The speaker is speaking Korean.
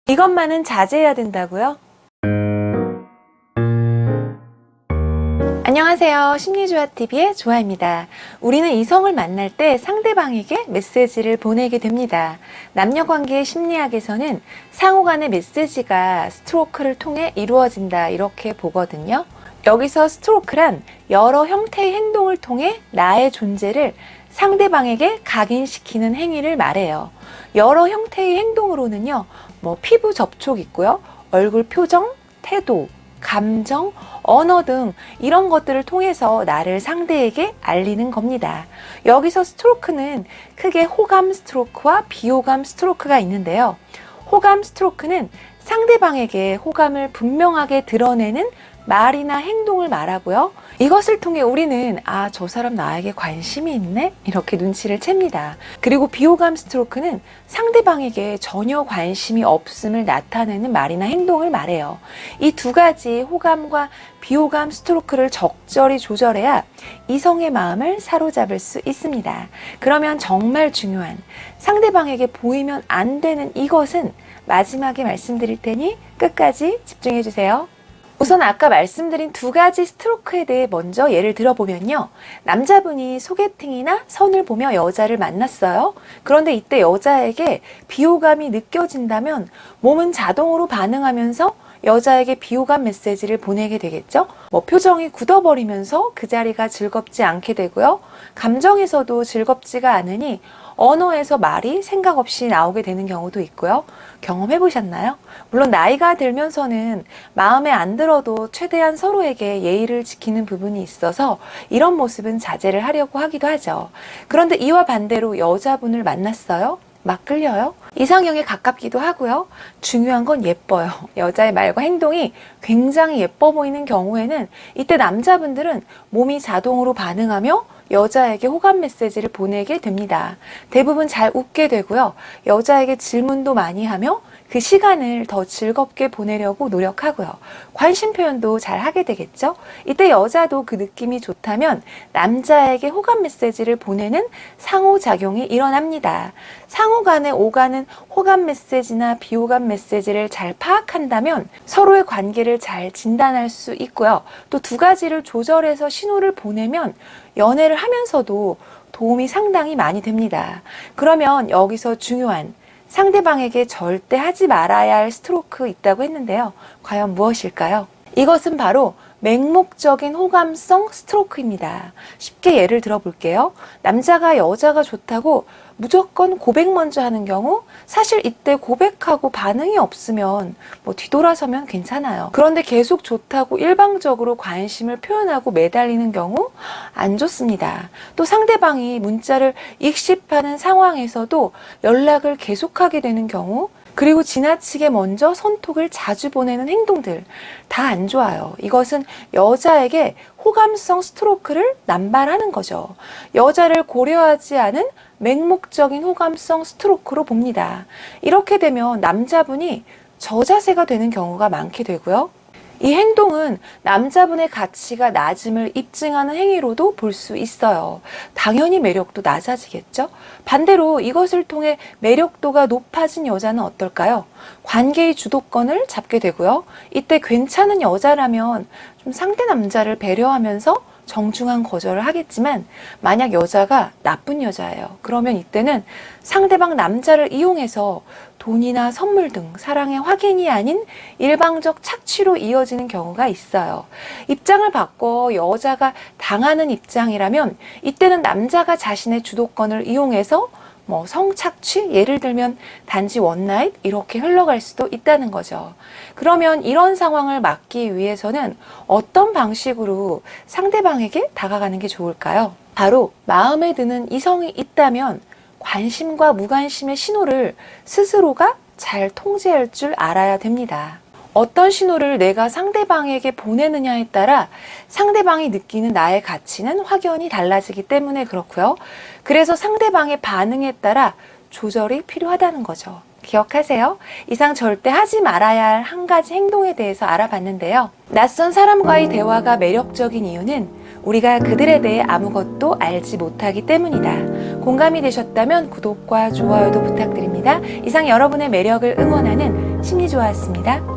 이것만은 자제해야 된다고요? 안녕하세요. 심리조화TV의 조아입니다. 우리는 이성을 만날 때 상대방에게 메시지를 보내게 됩니다. 남녀관계 심리학에서는 상호 간의 메시지가 스트로크를 통해 이루어진다 이렇게 보거든요. 여기서 스트로크란 여러 형태의 행동을 통해 나의 존재를 상대방에게 각인시키는 행위를 말해요. 여러 형태의 행동으로는요, 피부 접촉 있고요, 얼굴 표정, 태도, 감정, 언어 등 이런 것들을 통해서 나를 상대에게 알리는 겁니다. 여기서 스트로크는 크게 호감 스트로크와 비호감 스트로크가 있는데요. 호감 스트로크는 상대방에게 호감을 분명하게 드러내는 말이나 행동을 말하고요. 이것을 통해 우리는 저 사람 나에게 관심이 있네? 이렇게 눈치를 챕니다. 그리고 비호감 스트로크는 상대방에게 전혀 관심이 없음을 나타내는 말이나 행동을 말해요. 이 두 가지 호감과 비호감 스트로크를 적절히 조절해야 이성의 마음을 사로잡을 수 있습니다. 그러면 정말 중요한 상대방에게 보이면 안 되는 이것은 마지막에 말씀드릴 테니 끝까지 집중해 주세요. 우선 아까 말씀드린 두 가지 스트로크에 대해 먼저 예를 들어보면요. 남자분이 소개팅이나 선을 보며 여자를 만났어요. 그런데 이때 여자에게 비호감이 느껴진다면 몸은 자동으로 반응하면서 여자에게 비호감 메시지를 보내게 되겠죠. 표정이 굳어버리면서 그 자리가 즐겁지 않게 되고요. 감정에서도 즐겁지가 않으니 언어에서 말이 생각 없이 나오게 되는 경우도 있고요. 경험해 보셨나요? 물론 나이가 들면서는 마음에 안 들어도 최대한 서로에게 예의를 지키는 부분이 있어서 이런 모습은 자제를 하려고 하기도 하죠. 그런데 이와 반대로 여자분을 만났어요? 막 끌려요? 이상형에 가깝기도 하고요. 중요한 건 예뻐요. 여자의 말과 행동이 굉장히 예뻐 보이는 경우에는 이때 남자분들은 몸이 자동으로 반응하며 여자에게 호감 메시지를 보내게 됩니다. 대부분 잘 웃게 되고요. 여자에게 질문도 많이 하며 그 시간을 더 즐겁게 보내려고 노력하고요. 관심 표현도 잘 하게 되겠죠? 이때 여자도 그 느낌이 좋다면 남자에게 호감 메시지를 보내는 상호작용이 일어납니다. 상호 간에 오가는 호감 메시지나 비호감 메시지를 잘 파악한다면 서로의 관계를 잘 진단할 수 있고요. 또 두 가지를 조절해서 신호를 보내면 연애를 하면서도 도움이 상당히 많이 됩니다. 그러면 여기서 중요한 상대방에게 절대 하지 말아야 할 스트로크 있다고 했는데요. 과연 무엇일까요? 이것은 바로 맹목적인 호감성 스트로크입니다. 쉽게 예를 들어볼게요. 남자가 여자가 좋다고 무조건 고백 먼저 하는 경우, 사실 이때 고백하고 반응이 없으면 뒤돌아서면 괜찮아요. 그런데 계속 좋다고 일방적으로 관심을 표현하고 매달리는 경우 안 좋습니다. 또 상대방이 문자를 익십하는 상황에서도 연락을 계속하게 되는 경우, 그리고 지나치게 먼저 손톡을 자주 보내는 행동들 다 안 좋아요. 이것은 여자에게 호감성 스트로크를 남발하는 거죠. 여자를 고려하지 않은 맹목적인 호감성 스트로크로 봅니다. 이렇게 되면 남자분이 저자세가 되는 경우가 많게 되고요. 이 행동은 남자분의 가치가 낮음을 입증하는 행위로도 볼 수 있어요. 당연히 매력도 낮아지겠죠? 반대로 이것을 통해 매력도가 높아진 여자는 어떨까요? 관계의 주도권을 잡게 되고요. 이때 괜찮은 여자라면 좀 상대 남자를 배려하면서 정중한 거절을 하겠지만 만약 여자가 나쁜 여자예요. 그러면 이때는 상대방 남자를 이용해서 돈이나 선물 등 사랑의 확인이 아닌 일방적 착취로 이어지는 경우가 있어요. 입장을 바꿔 여자가 당하는 입장이라면 이때는 남자가 자신의 주도권을 이용해서 성착취? 예를 들면 단지 원나잇? 이렇게 흘러갈 수도 있다는 거죠. 그러면 이런 상황을 막기 위해서는 어떤 방식으로 상대방에게 다가가는 게 좋을까요? 바로 마음에 드는 이성이 있다면 관심과 무관심의 신호를 스스로가 잘 통제할 줄 알아야 됩니다. 어떤 신호를 내가 상대방에게 보내느냐에 따라 상대방이 느끼는 나의 가치는 확연히 달라지기 때문에 그렇고요. 그래서 상대방의 반응에 따라 조절이 필요하다는 거죠. 기억하세요. 이상 절대 하지 말아야 할 한 가지 행동에 대해서 알아봤는데요. 낯선 사람과의 대화가 매력적인 이유는 우리가 그들에 대해 아무것도 알지 못하기 때문이다. 공감이 되셨다면 구독과 좋아요도 부탁드립니다. 이상 여러분의 매력을 응원하는 심리조화였습니다.